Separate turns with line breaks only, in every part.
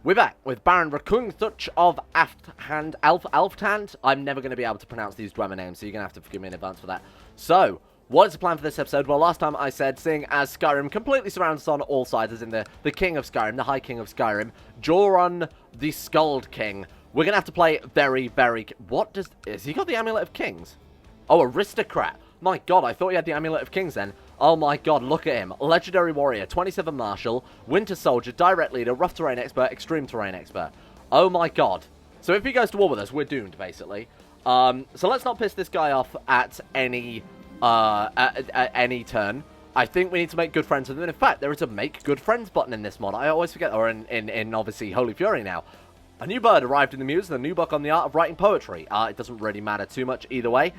We're back with Baron Rkungtunch of Alftand. I'm never going to be able to pronounce these Dwemer names, so you're going to have to forgive me in advance for that. So, what is the plan for this episode? Well, last time I said, seeing as Skyrim completely surrounds us on all sides, as in the King of Skyrim, the High King of Skyrim, Joran the Skald King, we're going to have to play very... Has he got the Amulet of Kings? Oh, Aristocrat. My god, I thought he had the Amulet of Kings then. Oh my god, look at him. Legendary Warrior, 27 Martial, Winter Soldier, Direct Leader, Rough Terrain Expert, Extreme Terrain Expert. Oh my god. So if he goes to war with us, we're doomed, basically. So let's not piss this guy off at any turn. I think we need to make good friends with him. And in fact, there is a make good friends button in this mod. I always forget, or in obviously Holy Fury now. A new bird arrived in the Muse, and a new book on the art of writing poetry. It doesn't really matter too much either way.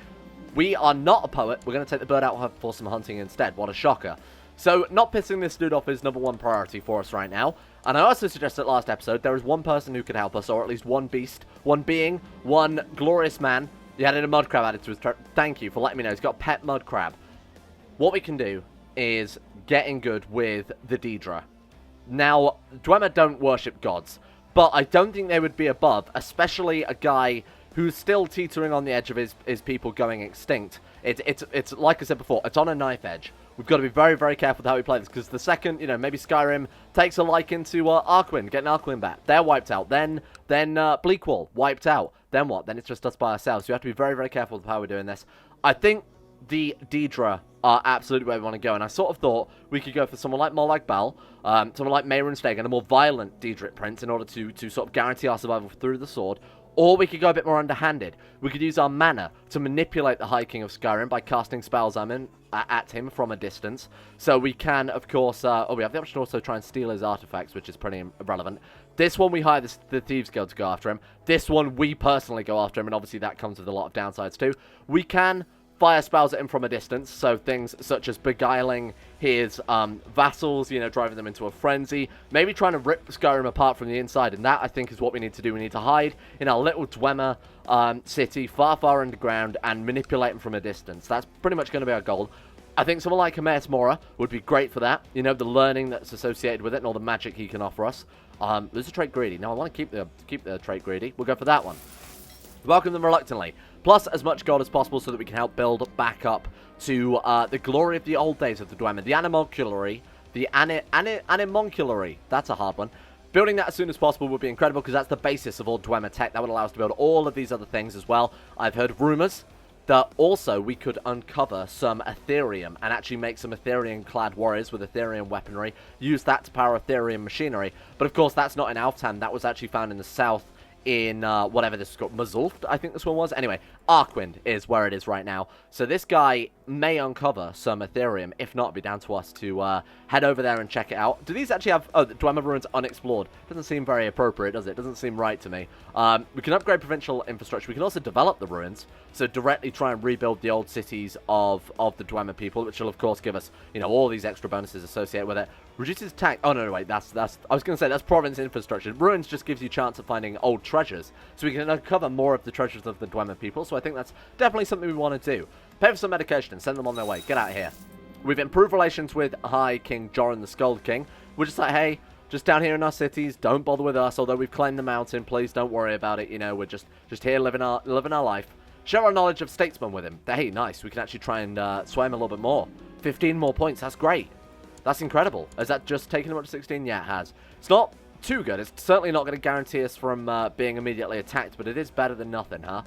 We are not a poet. We're going to take the bird out for some hunting instead. What a shocker. So, not pissing this dude off is number one priority for us right now. And I also suggested last episode, there is one person who could help us, or at least one beast, one being, one glorious man. He added a mud crab added to his trip. Thank you for letting me know. He's got a pet mud crab. What we can do is get in good with the Daedra. Now, Dwemer don't worship gods, but I don't think they would be above, especially a guy who's still teetering on the edge of his people going extinct. It's like I said before, it's on a knife edge. We've got to be very, very careful with how we play this, because the second, maybe Skyrim takes a liking to Arkwin, getting Arkwin back. They're wiped out. Then Bleakwall, wiped out. Then what? Then it's just us by ourselves. So we have to be very, very careful with how we're doing this. I think the Daedra are absolutely where we want to go, and I sort of thought we could go for someone like Molag Bal, someone like Mehrunes Stegen, a more violent Daedric prince, in order to sort of guarantee our survival through the sword. Or we could go a bit more underhanded. We could use our mana to manipulate the High King of Skyrim by casting spells at him from a distance. So we can, of course... we have the option to also try and steal his artifacts, which is pretty irrelevant. This one we hire the Thieves Guild to go after him. This one we personally go after him, and obviously that comes with a lot of downsides too. We can fire spells at him from a distance, so things such as beguiling his vassals, driving them into a frenzy, maybe trying to rip Skyrim apart from the inside, and that, I think, is what we need to do. We need to hide in our little Dwemer city, far, far underground, and manipulate him from a distance. That's pretty much going to be our goal. I think someone like Heists Mora would be great for that, the learning that's associated with it and all the magic he can offer us. There's a trait greedy. Now, I want to keep the trait greedy. We'll go for that one. Welcome them reluctantly. Plus as much gold as possible so that we can help build back up to the glory of the old days of the Dwemer. The animalculary. The animonculary. That's a hard one. Building that as soon as possible would be incredible, because that's the basis of all Dwemer tech. That would allow us to build all of these other things as well. I've heard rumors that also we could uncover some Ethereum and actually make some Ethereum-clad warriors with Ethereum weaponry. Use that to power Ethereum machinery. But of course, that's not in Alftand. That was actually found in the south. In whatever this is called, Mazulft, I think this one was. Anyway, Arkwin is where it is right now. So this guy may uncover some Ethereum. If not, it'll be down to us to head over there and check it out. Do these actually have... Oh, the Dwemer Ruins unexplored. Doesn't seem very appropriate, does it? Doesn't seem right to me. We can upgrade provincial infrastructure. We can also develop the ruins. So directly try and rebuild the old cities of the Dwemer people, which will, of course, give us, all these extra bonuses associated with it. Reduces attack... Oh, no, wait. That's... I was going to say, that's province infrastructure. Ruins just gives you a chance of finding old treasures. So we can uncover more of the treasures of the Dwemer people. So I think that's definitely something we want to do. Pay for some medication and send them on their way. Get out of here. We've improved relations with High King Joran the Skald King. We're just like, hey, just down here in our cities, don't bother with us. Although we've claimed the mountain, please don't worry about it. We're just here living our life. Share our knowledge of statesmen with him. Hey, nice. We can actually try and sway him a little bit more. 15 more points. That's great. That's incredible. Has that just taken him up to 16? Yeah, it has. It's not too good. It's certainly not going to guarantee us from being immediately attacked, but it is better than nothing, huh?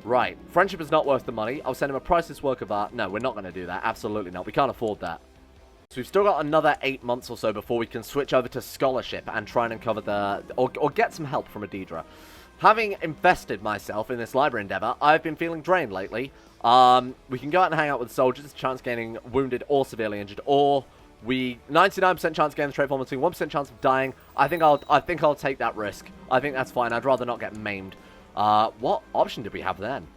Right. Friendship is not worth the money. I'll send him a priceless work of art. No, we're not going to do that. Absolutely not. We can't afford that. So we've still got another 8 months or so before we can switch over to scholarship and try and uncover or get some help from a Daedra. Having invested myself in this library endeavor, I've been feeling drained lately. We can go out and hang out with soldiers, chance getting wounded or severely injured, or... 99% chance of getting the trait vomiting, 1% chance of dying. I think I'll take that risk. I think that's fine. I'd rather not get maimed. What option did we have then?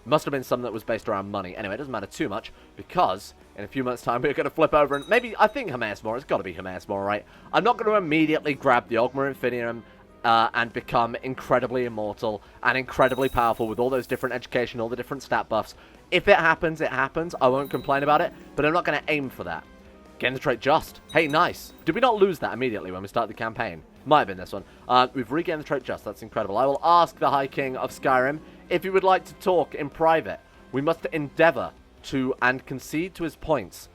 Must have been some that was based around money. Anyway, it doesn't matter too much, because in a few months' time we're going to flip over and maybe, I think Heists Mora. It's got to be Heists Mora, right? I'm not going to immediately grab the Ogma Infinium and become incredibly immortal and incredibly powerful with all those different education, all the different stat buffs. If it happens, it happens. I won't complain about it, but I'm not going to aim for that. Gain the trait just. Hey, nice. Did we not lose that immediately when we started the campaign? Might have been this one. We've regained the trait just. That's incredible. I will ask the High King of Skyrim if he would like to talk in private. We must endeavor to and concede to his points.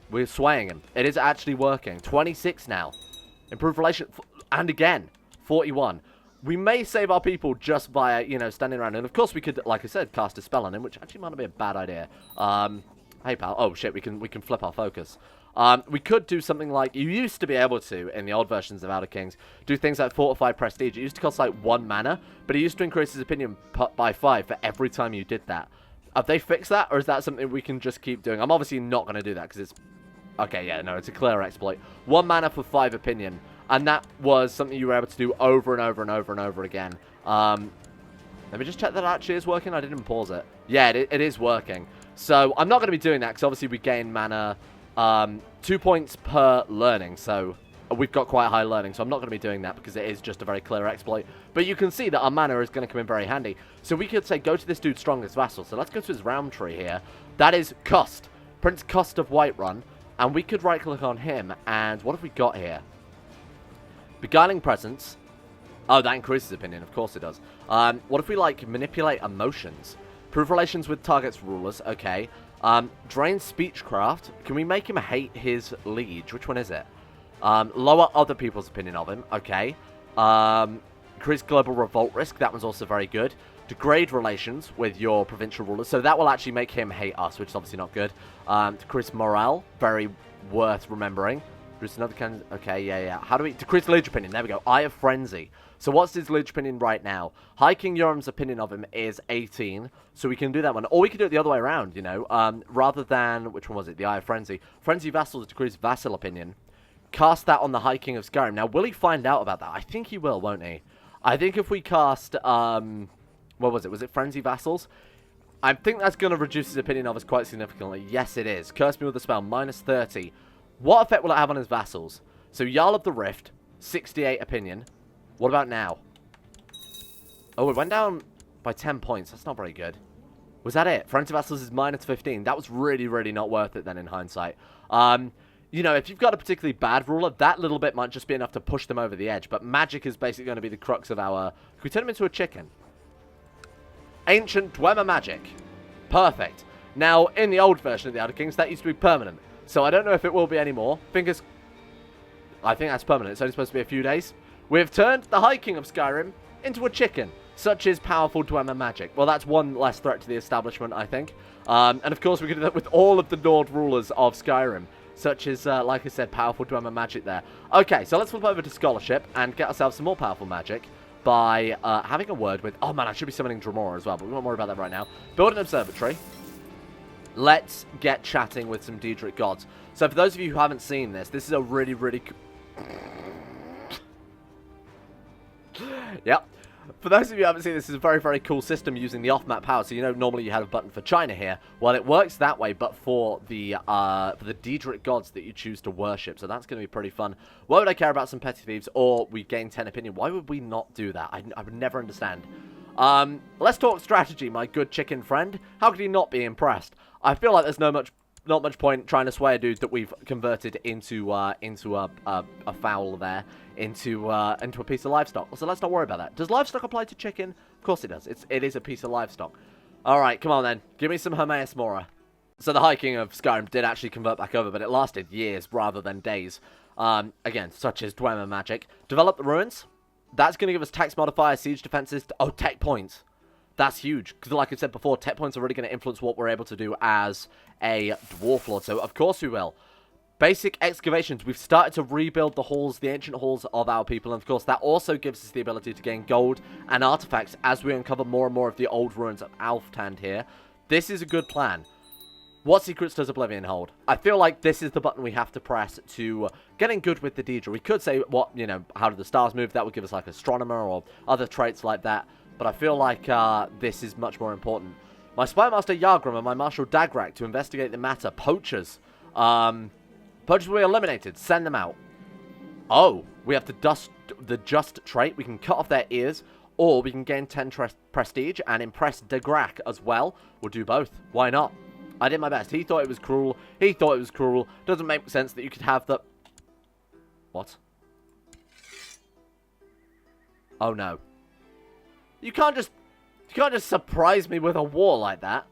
We're swaying him. It is actually working. 26 now. Improved relation. And again, 41. We may save our people just by, you know, standing around. And of course we could, like I said, cast a spell on him, which actually might not be a bad idea. Hey, pal. Oh, shit. We can flip our focus. We could do something like you used to be able to in the old versions of Outer Kings. Do things like Fortified Prestige. It used to cost like 1 mana, but it used to increase his opinion by 5 for every time you did that. Have they fixed that, or is that something we can just keep doing? I'm obviously not going to do that because it's... Okay, yeah, no, it's a clear exploit. 1 mana for 5 opinion, and that was something you were able to do over and over and over and over again. Let me just check that actually is working. I didn't pause it. Yeah, it is working. So I'm not going to be doing that because obviously we gain mana... 2 points per learning, so we've got quite high learning, so I'm not going to be doing that because it is just a very clear exploit. But you can see that our mana is going to come in very handy. So we could say, go to this dude's strongest vassal. So let's go to his realm tree here. That is Cust, Prince Cust of Whiterun, and we could right-click on him, and what have we got here? Beguiling Presence. Oh, that increases opinion, of course it does. What if we, like, manipulate emotions? Prove relations with target's rulers, okay. Drain Speechcraft. Can we make him hate his liege? Which one is it? Lower other people's opinion of him. Okay. Increase global revolt risk. That one's also very good. Degrade relations with your provincial rulers. So that will actually make him hate us, which is obviously not good. Decrease morale. Very worth remembering. Just another kind. Okay, yeah. How do we decrease liege opinion? There we go. Eye of Frenzy. So what's his liege opinion right now? High King Yoram's opinion of him is 18, so we can do that one. Or we can do it the other way around, you know, rather than, which one was it? The Eye of Frenzy. Frenzy Vassals decrease Vassal opinion. Cast that on the High King of Skyrim. Now, will he find out about that? I think he will, won't he? I think if we cast, what was it? Was it Frenzy Vassals? I think that's going to reduce his opinion of us quite significantly. Yes, it is. Curse me with a spell, minus 30. What effect will it have on his vassals? So, Jarl of the Rift, 68 opinion. What about now? Oh, it went down by 10 points. That's not very good. Was that it? Frenzy Vassals is minus 15. That was really, really not worth it then in hindsight. You know, if you've got a particularly bad ruler, that little bit might just be enough to push them over the edge. But magic is basically going to be the crux of our... Can we turn him into a chicken? Ancient Dwemer magic. Perfect. Now, in the old version of the Outer Kings, that used to be permanent. So I don't know if it will be anymore. I think that's permanent. It's only supposed to be a few days. We've turned the High King of Skyrim into a chicken. Such is powerful Dwemer magic. Well, that's one less threat to the establishment, I think. And of course, we could do that with all of the Nord rulers of Skyrim. Such as, like I said, powerful Dwemer magic there. Okay, so let's flip over to Scholarship and get ourselves some more powerful magic by having a word with... Oh, man, I should be summoning Dremora as well, but we won't worry about that right now. Build an observatory. Let's get chatting with some Daedric gods. So for those of you who haven't seen this, this is a really, really... Yep. For those of you who haven't seen this, is a very, very cool system using the off-map power. So, you know, normally you have a button for China here. Well, it works that way, but for the Daedric gods that you choose to worship. So that's going to be pretty fun. Why would I care about some petty thieves or we gain 10 opinion? Why would we not do that? I would never understand. Let's talk strategy, my good chicken friend. How could you not be impressed? I feel like there's not much point trying to sway a dude that we've converted into a fowl there, into a piece of livestock. So let's not worry about that. Does livestock apply to chicken? Of course it does. It is a piece of livestock. All right, come on then. Give me some Hermaeus Mora. So the High King of Skyrim did actually convert back over, but it lasted years rather than days. Again, such as Dwemer magic. Develop the ruins. That's going to give us tax modifier, siege defenses. Oh, tech points. That's huge, because like I said before, tech points are really going to influence what we're able to do as a Dwarf Lord, so of course we will. Basic excavations. We've started to rebuild the halls, the ancient halls of our people, and of course that also gives us the ability to gain gold and artifacts as we uncover more and more of the old ruins of Alftand here. This is a good plan. What secrets does Oblivion hold? I feel like this is the button we have to press to getting good with the Daedra. We could say, how do the stars move? That would give us like Astronomer or other traits like that. But I feel like this is much more important. My Spymaster Yargrim and my Marshal Dagrak to investigate the matter. Poachers. Poachers will be eliminated. Send them out. Oh, we have the just trait. We can cut off their ears. Or we can gain 10 prestige and impress Dagrak as well. We'll do both. Why not? I did my best. He thought it was cruel. He thought it was cruel. Doesn't make sense that you could have the... What? Oh, no. You can't just surprise me with a war like that.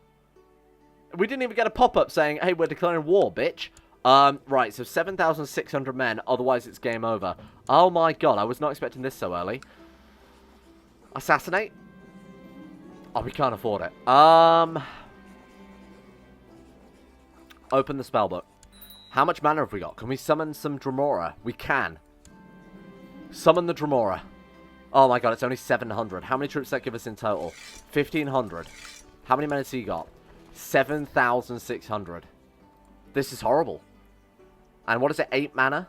We didn't even get a pop-up saying, hey, we're declaring war, bitch. Right, so 7,600 men, otherwise it's game over. Oh my god, I was not expecting this so early. Assassinate? Oh, we can't afford it. Open the spellbook. How much mana have we got? Can we summon some Dremora? We can. Summon the Dremora. Oh my god, it's only 700. How many troops does that give us in total? 1,500. How many men has he got? 7,600. This is horrible. And what is it? 8 mana?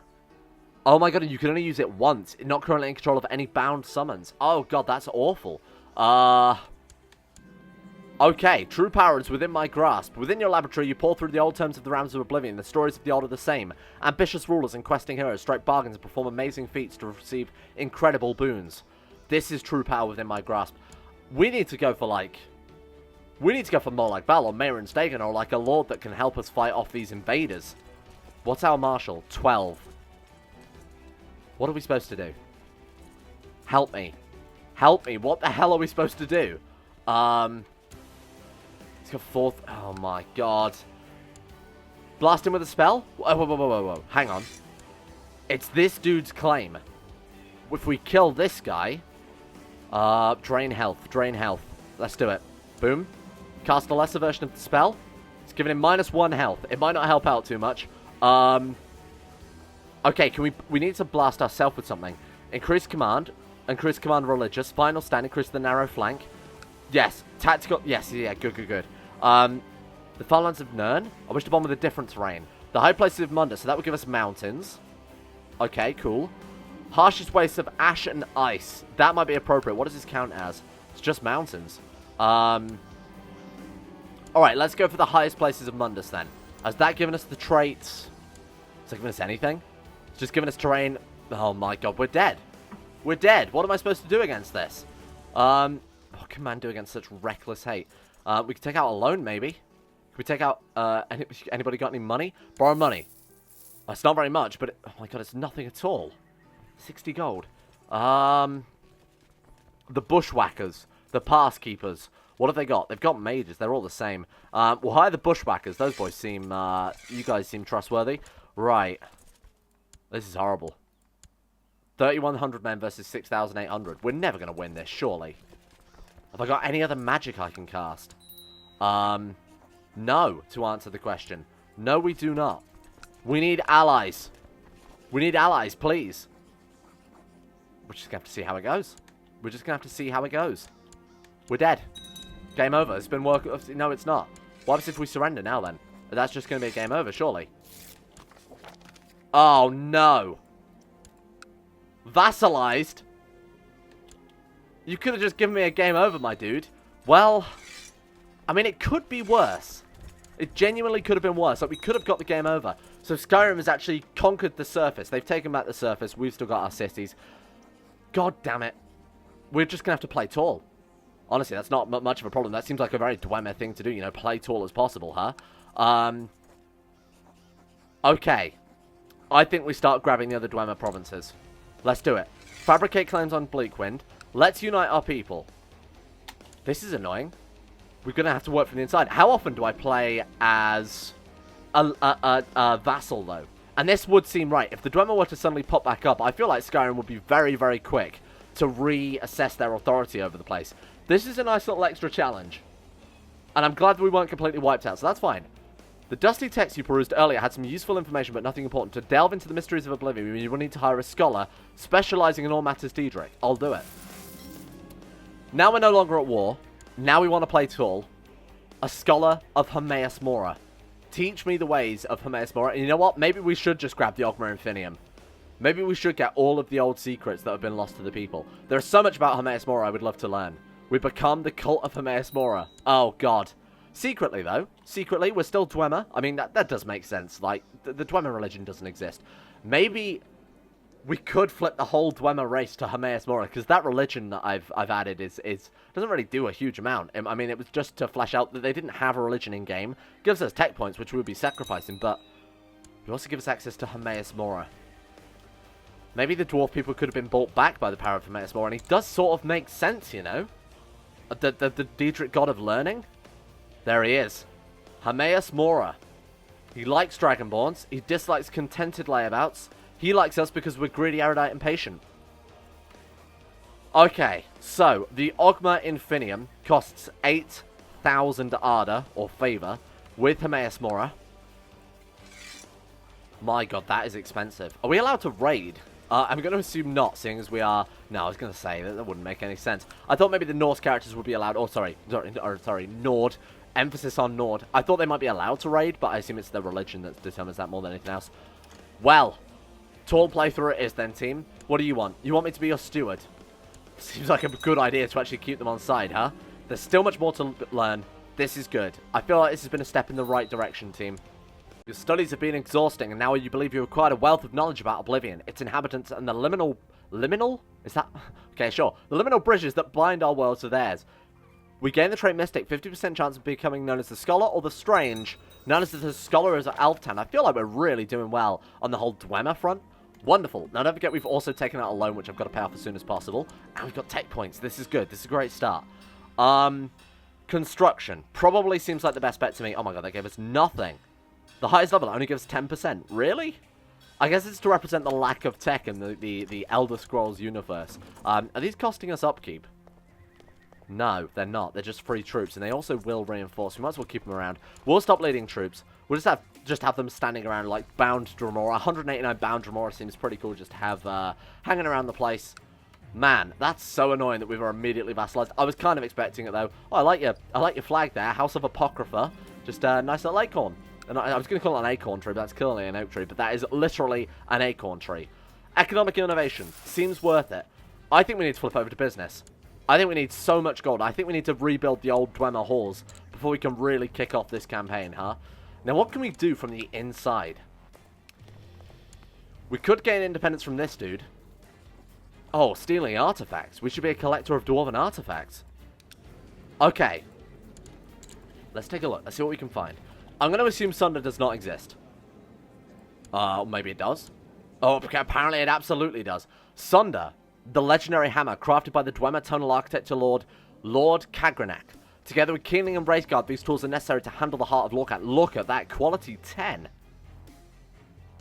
Oh my god, you can only use it once. Not currently in control of any bound summons. Oh god, that's awful. Okay, true power is within my grasp. Within your laboratory, you pour through the old terms of the Realms of Oblivion. The stories of the old are the same. Ambitious rulers and questing heroes strike bargains and perform amazing feats to receive incredible boons. This is true power within my grasp. We need to go for, like... We need to go for more like Val or Mehrunes Dagon or like a lord that can help us fight off these invaders. What's our marshal? 12. What are we supposed to do? Help me. Help me. What the hell are we supposed to do? He's got 4th. Oh my god. Blast him with a spell? Whoa, whoa, whoa, whoa, whoa. Hang on. It's this dude's claim. If we kill this guy... drain health. Drain health. Let's do it. Boom. Cast a lesser version of the spell. It's giving him -1 health. It might not help out too much. Okay, we need to blast ourselves with something. Increase command. Increase command religious. Final stand. Increase the narrow flank. Yes. Tactical. Yes, yeah, good, good, good. The Farlands of Nirn. I wish to bomb with a different terrain. The high places of Munda. So that would give us mountains. Okay, cool. Harshest wastes of ash and ice. That might be appropriate. What does this count as? It's just mountains. Alright, let's go for the highest places of Mundus then. Has that given us the traits? Has that given us anything? It's just given us terrain. Oh my god, we're dead. We're dead. What am I supposed to do against this? What can man do against such reckless hate? We can take out a loan, maybe. Can we take out, anybody got any money? Borrow money. It's not very much, but, oh my god, it's nothing at all. 60 gold. The Bushwhackers. The Pass Keepers. What have they got? They've got mages. They're all the same. We'll hire the Bushwhackers. Those boys seem, you guys seem trustworthy. Right. This is horrible. 3,100 men versus 6,800. We're never going to win this, surely. Have I got any other magic I can cast? No, to answer the question. No, we do not. We need allies. We need allies, please. We're just going to have to see how it goes. We're just going to have to see how it goes. We're dead. Game over. It's been work. No, it's not. What happens if we surrender now, then? That's just going to be a game over, surely. Oh, no. Vassalized? You could have just given me a game over, my dude. Well, I mean, it could be worse. It genuinely could have been worse. Like, we could have got the game over. So Skyrim has actually conquered the surface. They've taken back the surface. We've still got our cities. God damn it. We're just going to have to play tall. Honestly, that's not much of a problem. That seems like a very Dwemer thing to do, you know, play tall as possible, huh? Okay. I think we start grabbing the other Dwemer provinces. Let's do it. Fabricate claims on Bleakwind. Let's unite our people. This is annoying. We're going to have to work from the inside. How often do I play as a vassal, though? And this would seem right. If the Dwemer were to suddenly pop back up, I feel like Skyrim would be very, very quick to reassess their authority over the place. This is a nice little extra challenge. And I'm glad that we weren't completely wiped out, so that's fine. The dusty text you perused earlier had some useful information, but nothing important. To delve into the mysteries of Oblivion, you will need to hire a scholar specializing in all matters Daedric. I'll do it. Now we're no longer at war. Now we want to play tall. A scholar of Hermaeus Mora. Teach me the ways of Hermaeus Mora. And you know what? Maybe we should just grab the Ogma Infinium. Maybe we should get all of the old secrets that have been lost to the people. There's so much about Hermaeus Mora I would love to learn. We become the cult of Hermaeus Mora. Oh, God. Secretly, though. Secretly, we're still Dwemer. I mean, that does make sense. Like, the Dwemer religion doesn't exist. Maybe we could flip the whole Dwemer race to Hermaeus Mora, because that religion that I've added doesn't really do a huge amount. I mean, it was just to flesh out that they didn't have a religion in game. Gives us tech points, which we would be sacrificing, but it also gives us access to Hermaeus Mora. Maybe the dwarf people could have been brought back by the power of Hermaeus Mora, and he does sort of make sense, you know? The Daedric god of learning? There he is. Hermaeus Mora. He likes Dragonborns. He dislikes contented layabouts. He likes us because we're greedy, erudite, and patient. Okay, so the Ogma Infinium costs 8,000 Ardor, or Favor, with Hermaeus Mora. My god, that is expensive. Are we allowed to raid? I'm going to assume not, seeing as we are... No, I was going to say that wouldn't make any sense. I thought maybe the Norse characters would be allowed... Oh, sorry, Nord. Emphasis on Nord. I thought they might be allowed to raid, but I assume it's their religion that determines that more than anything else. Well, tall playthrough it is then, team. What do you want? You want me to be your steward? Seems like a good idea to actually keep them on side, huh? There's still much more to learn. This is good. I feel like this has been a step in the right direction, team. Your studies have been exhausting, and now you believe you acquired a wealth of knowledge about Oblivion, its inhabitants, and the liminal? Is that... Okay, sure. The liminal bridges that bind our worlds to theirs. We gain the trait Mystic, 50% chance of becoming known as the Scholar, or the Strange, known as the Scholar as Alftand. I feel like we're really doing well on the whole Dwemer front. Wonderful. Now, don't forget, we've also taken out a loan, which I've got to pay off as soon as possible. And we've got tech points. This is good. This is a great start. Construction. Probably seems like the best bet to me. Oh my god, they gave us nothing. The highest level only gives 10%. Really? I guess it's to represent the lack of tech in the Elder Scrolls universe. Are these costing us upkeep? No, they're not. They're just free troops, and they also will reinforce. We might as well keep them around. We'll stop leading troops. We'll just have them standing around like bound Dremora. 189 bound Dremora seems pretty cool just to have hanging around the place. Man, that's so annoying that we were immediately vassalized. I was kind of expecting it though. Oh, I like your flag there, House of Apocrypha. Just a nice little acorn. And I was going to call it an acorn tree, but that's clearly an oak tree. But that is literally an acorn tree. Economic innovation. Seems worth it. I think we need to flip over to business. I think we need so much gold. I think we need to rebuild the old Dwemer halls before we can really kick off this campaign, huh? Now, what can we do from the inside? We could gain independence from this dude. Oh, stealing artifacts. We should be a collector of dwarven artifacts. Okay. Let's take a look. Let's see what we can find. I'm going to assume Sunder does not exist. Maybe it does. Oh, apparently it absolutely does. Sunder, the legendary hammer crafted by the Dwemer tonal architecture Lord Kagranak. Together with Keening and Wraithguard, these tools are necessary to handle the heart of Lorcat. Look at that, quality 10.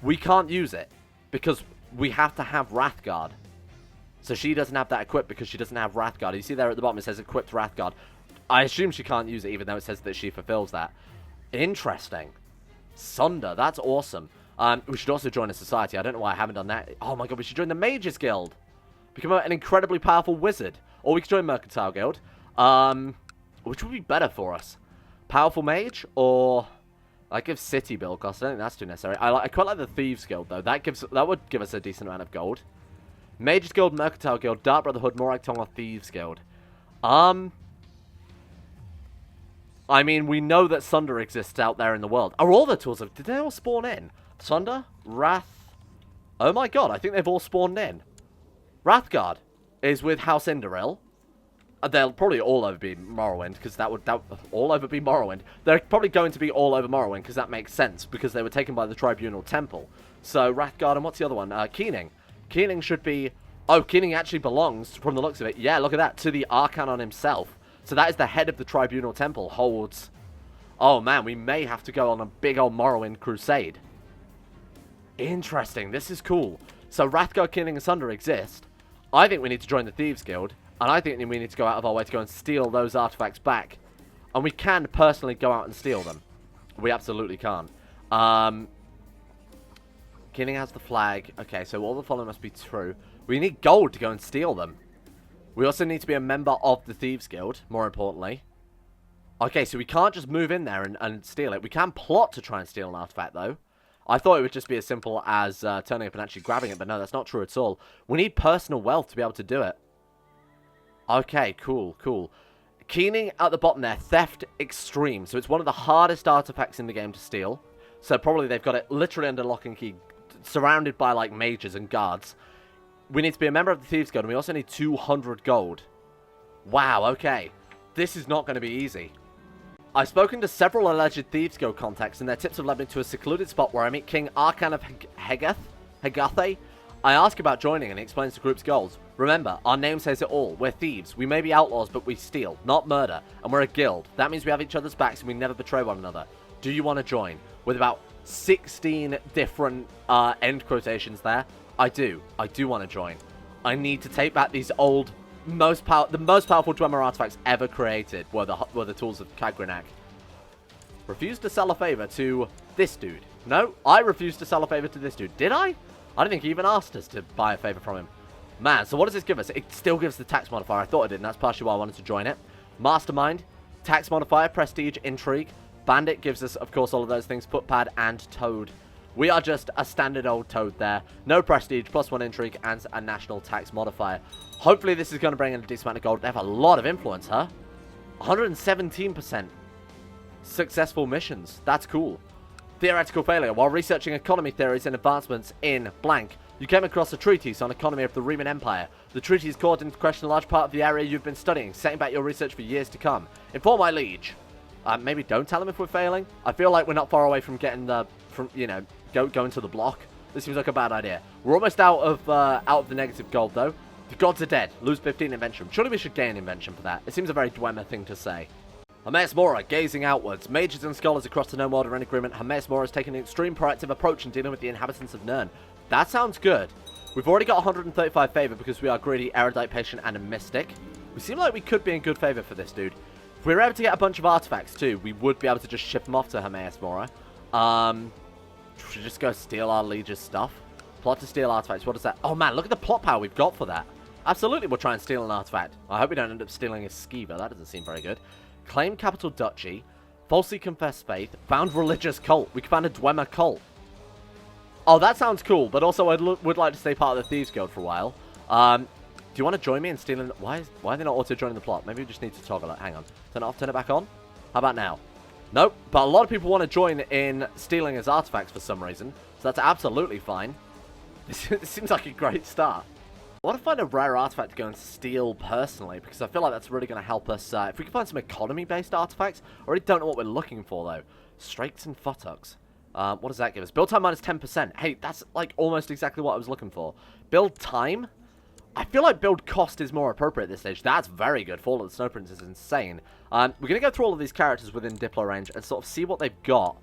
We can't use it because we have to have Wrathguard. So she doesn't have that equipped because she doesn't have Wrathguard. You see there at the bottom it says equipped Wrathguard. I assume she can't use it even though it says that she fulfills that. Interesting. Sunder, that's awesome. We should also join a society. I don't know why I haven't done that. Oh my god, we should join the Mages Guild. Become an incredibly powerful wizard. Or we could join Mercantile Guild. Which would be better for us? Powerful Mage or... I give City build cost. I don't think that's too necessary. I quite like the Thieves Guild though. That would give us a decent amount of gold. Mages Guild, Mercantile Guild, Dark Brotherhood, Rkungtunch or Thieves Guild. I mean, we know that Sunder exists out there in the world. Are all the tools... Did they all spawn in? Sunder? Wrath? Oh my god, I think they've all spawned in. Wrathguard is with House Indoril. They'll probably all over be Morrowind, because that would all over be Morrowind. They're probably going to be all over Morrowind, because that makes sense, because they were taken by the Tribunal Temple. So, Wrathguard, and what's the other one? Keening. Keening should be... Oh, Keening actually belongs, from the looks of it, yeah, look at that, to the Arcanon himself. So that is the head of the Tribunal Temple, holds... Oh man, we may have to go on a big old Morrowind crusade. Interesting, this is cool. So Wrathguard, Keening, and Sunder exist. I think we need to join the Thieves Guild. And I think we need to go out of our way to go and steal those artifacts back. And we can personally go out and steal them. We absolutely can. Keening has the flag. Okay, so all the following must be true. We need gold to go and steal them. We also need to be a member of the Thieves Guild, more importantly. Okay, so we can't just move in there and steal it. We can plot to try and steal an artifact, though. I thought it would just be as simple as turning up and actually grabbing it, but no, that's not true at all. We need personal wealth to be able to do it. Okay, cool, cool. Keening at the bottom there, Theft Extreme. So it's one of the hardest artifacts in the game to steal. So probably they've got it literally under lock and key, surrounded by, like, mages and guards. We need to be a member of the Thieves Guild, and we also need 200 gold. Wow, okay. This is not going to be easy. I've spoken to several alleged Thieves Guild contacts, and their tips have led me to a secluded spot where I meet King Arkan of Hegathe. I ask about joining, and he explains the group's goals. Remember, our name says it all. We're thieves. We may be outlaws, but we steal, not murder. And we're a guild. That means we have each other's backs, and we never betray one another. Do you want to join? With about 16 different end quotations there. I do. I do want to join. I need to take back these old, the most powerful Dwemer artifacts ever created were the tools of Kagrenak. Refused to sell a favor to this dude. No, I refused to sell a favor to this dude. Did I? I don't think he even asked us to buy a favor from him. Man, so what does this give us? It still gives the tax modifier. I thought it did, and that's partially why I wanted to join it. Mastermind, tax modifier, prestige, intrigue. Bandit gives us, of course, all of those things. Footpad and Toad. We are just a standard old Toad there. No prestige, +1 intrigue, and a national tax modifier. Hopefully this is going to bring in a decent amount of gold. They have a lot of influence, huh? 117% successful missions. That's cool. Theoretical failure. While researching economy theories and advancements in blank, you came across a treatise on economy of the Riemann Empire. The treatise called into question a large part of the area you've been studying, setting back your research for years to come. Inform my liege. Maybe don't tell him if we're failing. I feel like we're not far away from getting going to the block. This seems like a bad idea. We're almost out of the negative gold though. The gods are dead. Lose 15 invention. Surely we should gain invention for that. It seems a very Dwemer thing to say. Hermaeus Mora, gazing outwards. Mages and scholars across the Gnome World are in agreement. Hermaeus Mora has taken an extreme proactive approach in dealing with the inhabitants of Nirn. That sounds good. We've already got 135 favor because we are greedy, erudite, patient, and a mystic. We seem like we could be in good favor for this dude. If we were able to get a bunch of artifacts too, we would be able to just ship them off to Hermaeus Mora. Should we just go steal our liege's stuff? Plot to steal artifacts. What is that? Oh man, look at the plot power we've got for that. Absolutely, we'll try and steal an artifact. I hope we don't end up stealing a skeever. That doesn't seem very good. Claim capital duchy. Falsely confess faith. Found religious cult. We can find a Dwemer cult. Oh, that sounds cool, but also I would like to stay part of the Thieves Guild for a while. Do you want to join me in stealing... Why are they not auto-joining the plot? Maybe we just need to toggle it. Hang on. Turn it off, turn it back on. How about now? Nope, but a lot of people want to join in stealing his artifacts for some reason, so that's absolutely fine. This seems like a great start. I want to find a rare artifact to go and steal personally, because I feel like that's really going to help us. If we can find some economy-based artifacts, I already don't know what we're looking for, though. Strakes and Futtox. What does that give us? Build time minus 10%. Hey, that's like almost exactly what I was looking for. Build time? I feel like build cost is more appropriate at this stage. That's very good. Fall of the Snow Prince is insane. We're going to go through all of these characters within Diplo range and sort of see what they've got.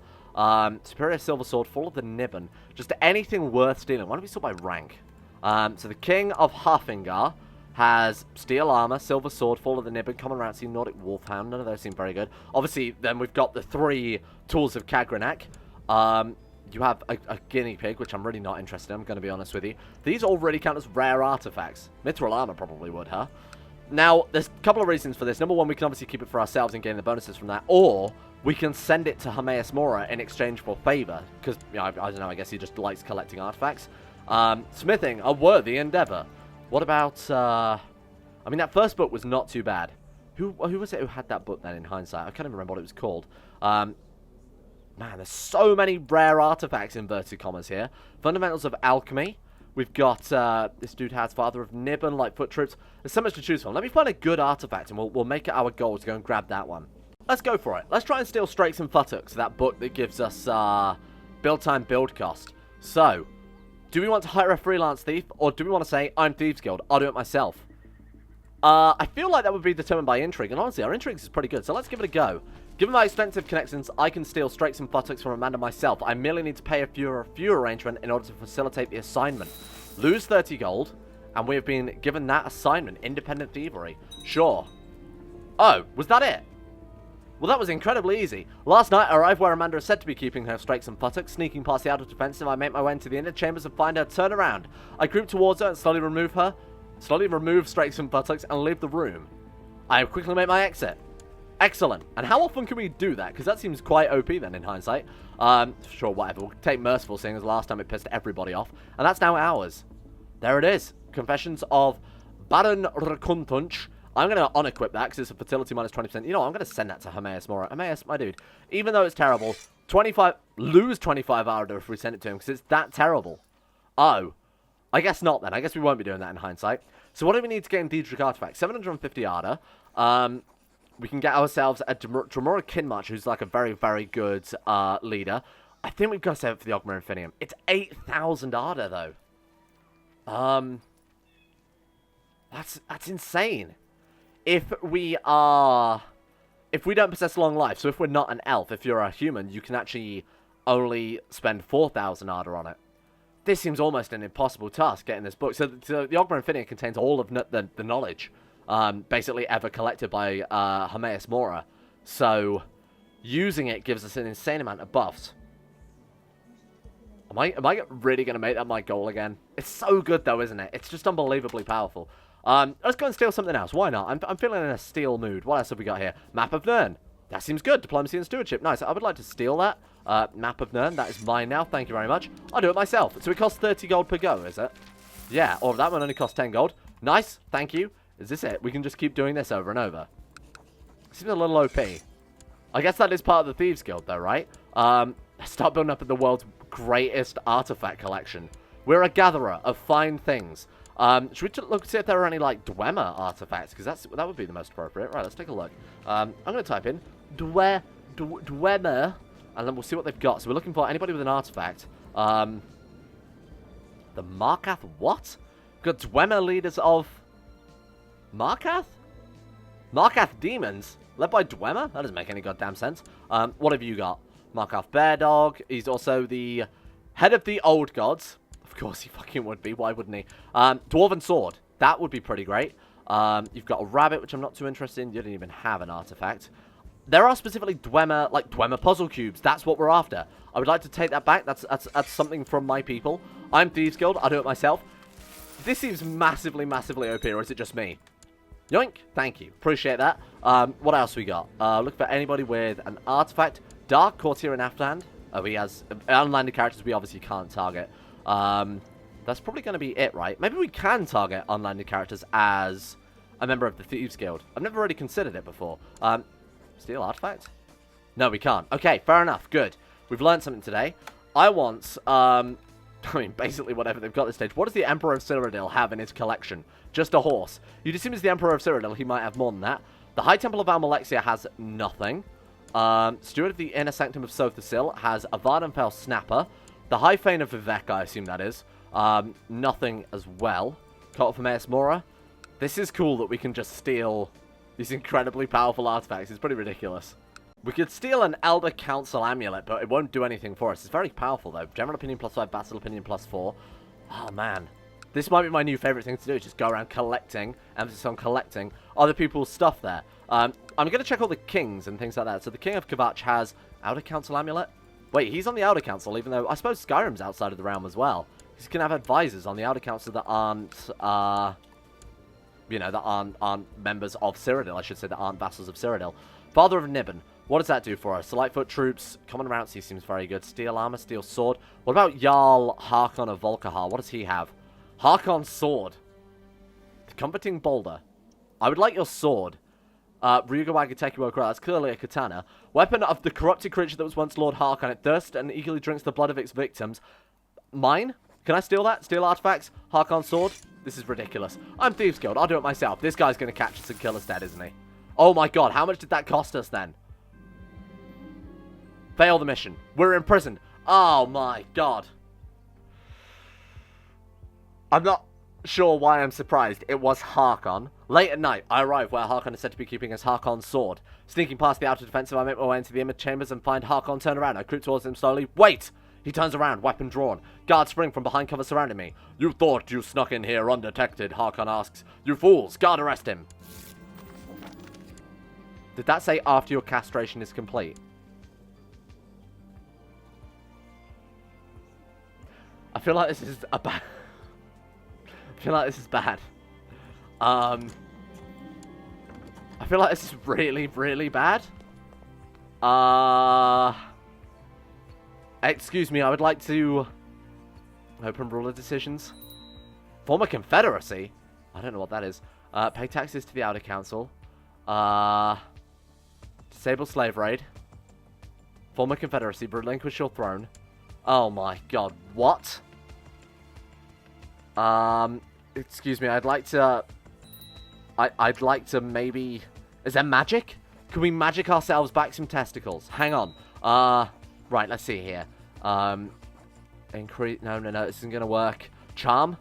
Superior Silver Sword, Fall of the Nibbon. Just anything worth stealing. Why don't we sort by rank? So the King of Harfingar has Steel Armor, Silver Sword, Fall of the Nibbon, Common Ratsy, Nordic Wolfhound. None of those seem very good. Obviously, then we've got the 3 Tools of Kagrenak. You have a guinea pig, which I'm really not interested in, I'm going to be honest with you. These all really count as rare artifacts. Mithril Armor probably would, huh? Now, there's a couple of reasons for this. Number one, we can obviously keep it for ourselves and gain the bonuses from that. Or, we can send it to Hermaeus Mora in exchange for favor. Because, you know, I don't know, I guess he just likes collecting artifacts. Smithing, a worthy endeavor. What about, I mean, that first book was not too bad. Who was it who had that book then in hindsight? I can't even remember what it was called. Man, there's so many rare artifacts, inverted commas, here. Fundamentals of Alchemy. We've got, this dude has Father of Nibbon, Lightfoot Troops. There's so much to choose from. Let me find a good artifact, and we'll make it our goal to go and grab that one. Let's go for it. Let's try and steal Strakes and Futtox, that book that gives us, build time, build cost. So, do we want to hire a freelance thief, or do we want to say, I'm Thieves Guild, I'll do it myself? I feel like that would be determined by intrigue, and honestly, our intrigue is pretty good, so let's give it a go. Given my extensive connections, I can steal Strakes and Futtox from Amanda myself. I merely need to pay a few arrangement in order to facilitate the assignment. Lose 30 gold, and we have been given that assignment, independent thievery. Sure. Oh, was that it? Well, that was incredibly easy. Last night, I arrived where Amanda is said to be keeping her Strakes and Futtox. Sneaking past the outer defensive, I make my way into the inner chambers and find her turn around. I creep towards her and slowly remove Strakes and Futtox and leave the room. I quickly make my exit. Excellent. And how often can we do that? Because that seems quite OP then in hindsight. Sure, whatever. We'll take Merciful, seeing as last time it pissed everybody off. And that's now ours. There it is. Confessions of Baron Rkungtunch. I'm going to unequip that because it's a fertility minus 20%. You know what? I'm going to send that to Hermaeus Mora. Hermaeus, my dude. Even though it's terrible, lose 25 Arda if we send it to him because it's that terrible. Oh. I guess not then. I guess we won't be doing that in hindsight. So what do we need to gain Daedric artifacts? 750 Arda. We can get ourselves a Dwemer Kinmarch, who's like a very, very good leader. I think we've got to save it for the Ogma Infinium. It's 8,000 Arda, though. That's insane. If we don't possess long life, so if we're not an elf, if you're a human, you can actually only spend 4,000 Arda on it. This seems almost an impossible task, getting this book. So the Ogma Infinium contains all of the knowledge, basically ever collected by Hermaeus Mora. So using it gives us an insane amount of buffs. Am I really going to make that my goal again? It's so good, though, isn't it? It's just unbelievably powerful. Let's go and steal something else. Why not? I'm feeling in a steal mood. What else have we got here? Map of Nirn. That seems good. Diplomacy and stewardship. Nice. I would like to steal that. Map of Nirn. That is mine now. Thank you very much. I'll do it myself. So it costs 30 gold per go, is it? Yeah. Or that one only costs 10 gold. Nice. Thank you. Is this it? We can just keep doing this over and over. Seems a little OP. I guess that is part of the Thieves Guild, though, right? Start building up the world's greatest artifact collection. We're a gatherer of fine things. Should we look to see if there are any, like, Dwemer artifacts? Because that would be the most appropriate. Right, let's take a look. I'm going to type in Dwemer, and then we'll see what they've got. So we're looking for anybody with an artifact. The Markath what? We've got Dwemer leaders of Markath? Markath demons? Led by Dwemer? That doesn't make any goddamn sense. What have you got? Markath Bear Dog. He's also the head of the Old Gods. Of course he fucking would be. Why wouldn't he? Dwarven Sword. That would be pretty great. You've got a rabbit, which I'm not too interested in. You don't even have an artifact. There are specifically Dwemer, like Dwemer puzzle cubes. That's what we're after. I would like to take that back. That's something from my people. I'm Thieves Guild. I'll do it myself. This seems massively, massively OP, or is it just me? Yoink. Thank you. Appreciate that. What else we got? Look for anybody with an artifact. Dark Courtier in Alftand. Oh, he has unlanded characters we obviously can't target. That's probably going to be it, right? Maybe we can target unlanded characters as a member of the Thieves Guild. I've never really considered it before. Steal artifact? No, we can't. Okay, fair enough. Good. We've learned something today. I want, I mean, basically whatever they've got at this stage. What does the Emperor of Cyrodiil have in his collection? Just a horse. You'd assume as the Emperor of Cyrodiil, he might have more than that. The High Temple of Almalexia has nothing. Steward of the Inner Sanctum of Sothasil has a Vardenfell Snapper. The High Fane of Vivek, I assume that is. Nothing as well. Cult of Hermaeus Mora. This is cool that we can just steal these incredibly powerful artifacts. It's pretty ridiculous. We could steal an Elder Council Amulet, but it won't do anything for us. It's very powerful, though. General Opinion +5, Vassal Opinion +4. Oh, man. This might be my new favorite thing to do, just go around collecting, emphasis on collecting other people's stuff there. I'm going to check all the kings and things like that. So the King of Kvatch has Outer Council Amulet. Wait, he's on the Outer Council, even though I suppose Skyrim's outside of the realm as well. He's going to have advisors on the Outer Council that aren't, you know, that aren't members of Cyrodiil, I should say, that aren't vassals of Cyrodiil. Father of Niben. What does that do for us? So Lightfoot troops, Common Rouncy seems very good. Steel armor, steel sword. What about Jarl Harkon of Volkahar? What does he have? Harkon's sword. The Comforting Boulder. I would like your sword. Ryuga Wagateki Wokra, that's clearly a katana. Weapon of the corrupted creature that was once Lord Harkon. It thirsts and eagerly drinks the blood of its victims. Mine? Can I steal that? Steal artifacts? Harkon's sword? This is ridiculous. I'm Thieves Guild. I'll do it myself. This guy's going to catch us and kill us dead, isn't he? Oh my god, how much did that cost us then? Fail the mission. We're imprisoned. Oh my god. I'm not sure why I'm surprised. It was Harkon. Late at night, I arrive where Harkon is said to be keeping his Harkon's sword. Sneaking past the outer defensive, I make my way into the inner chambers and find Harkon turn around. I creep towards him slowly. Wait! He turns around, weapon drawn. Guards spring from behind cover surrounding me. You thought you snuck in here undetected, Harkon asks. You fools! Guard arrest him! Did that say after your castration is complete? I feel like this is a bad... I feel like this is bad. I feel like this is really, really bad. Excuse me, I would like to open ruler decisions. Form a confederacy? I don't know what that is. Pay taxes to the Outer Council. Disable slave raid. Form a confederacy. Relinquish your throne. Oh my god, what? Excuse me, I'd like to... I'd like to maybe... Is there magic? Can we magic ourselves back some testicles? Hang on. Right, let's see here. Increase... No, this isn't gonna work. Charm?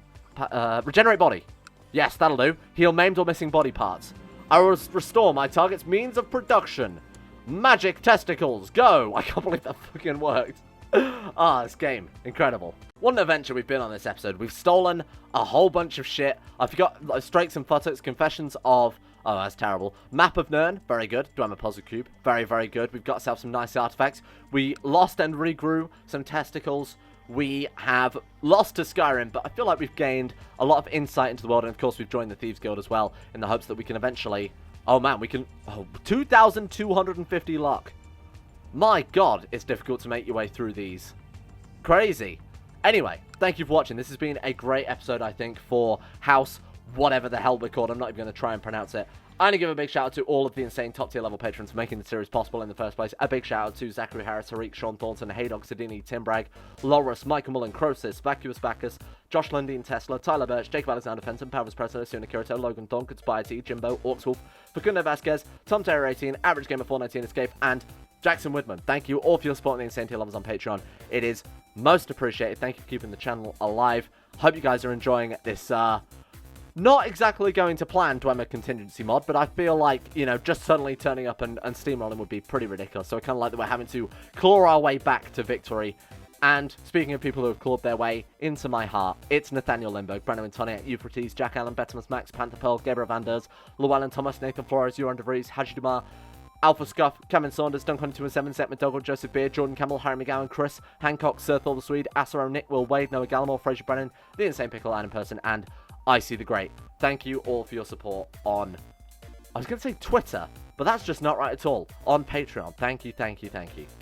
Regenerate body. Yes, that'll do. Heal maimed or missing body parts. I will restore my target's means of production. Magic testicles, go! I can't believe that fucking worked. This game. Incredible. What an adventure we've been on this episode. We've stolen a whole bunch of shit. I forgot Strakes and Futtock's Confessions of... Oh, that's terrible. Map of Nirn, very good. Dwemer Puzzle Cube, very, very good. We've got ourselves some nice artifacts. We lost and regrew some testicles. We have lost to Skyrim, but I feel like we've gained a lot of insight into the world, and of course we've joined the Thieves Guild as well, in the hopes that we can eventually... Oh man, we can... Oh, 2,250 luck. My god, it's difficult to make your way through these. Crazy. Anyway, thank you for watching. This has been a great episode, I think, for House whatever the hell we're called. I'm not even going to try and pronounce it. I want to give a big shout out to all of the insane top tier level patrons for making the series possible in the first place. A big shout out to Zachary Harris, Harik, Sean Thornton, Haydog, Sadini, Tim Bragg, Loris, Michael Mullen, Crosis, Vacuous Bacchus, Josh Lundeen, Tesla, Tyler Birch, Jacob Alexander Fenton, Powers President, Suna Kirito, Logan Thorn, Conspiracy, Jimbo, Orcswolf, Facundo Vasquez, Tom Terror 18, Average Gamer 419 Escape, and Jackson Woodman. Thank you all for your support on the insane tier levels on Patreon. It is most appreciated. Thank you for keeping the channel alive. Hope you guys are enjoying this, not exactly going to plan Dwemer Contingency mod, but I feel like, you know, just suddenly turning up and steamrolling would be pretty ridiculous. So I kind of like that we're having to claw our way back to victory. And speaking of people who have clawed their way into my heart, it's Nathaniel Lindbergh, Brennan Toniak, Euphrates, Jack Allen, Betimus Max, Panther Pearl, Gabriel Vanders, Llewellyn Thomas, Nathan Flores, Euron DeVries, Haji Dumar, Alpha Scuff, Cameron Saunders, Dunk217, Seth McDougall, Joseph Beard, Jordan Campbell, Harry McGowan, Chris, Hancock, Sir Thor the Swede, Asaro, Nick, Will Wade, Noah Gallimore, Fraser Brennan, The Insane Pickle, Adam Person, and I See the Great. Thank you all for your support on, I was going to say Twitter, but that's just not right at all, on Patreon. Thank you, thank you, thank you.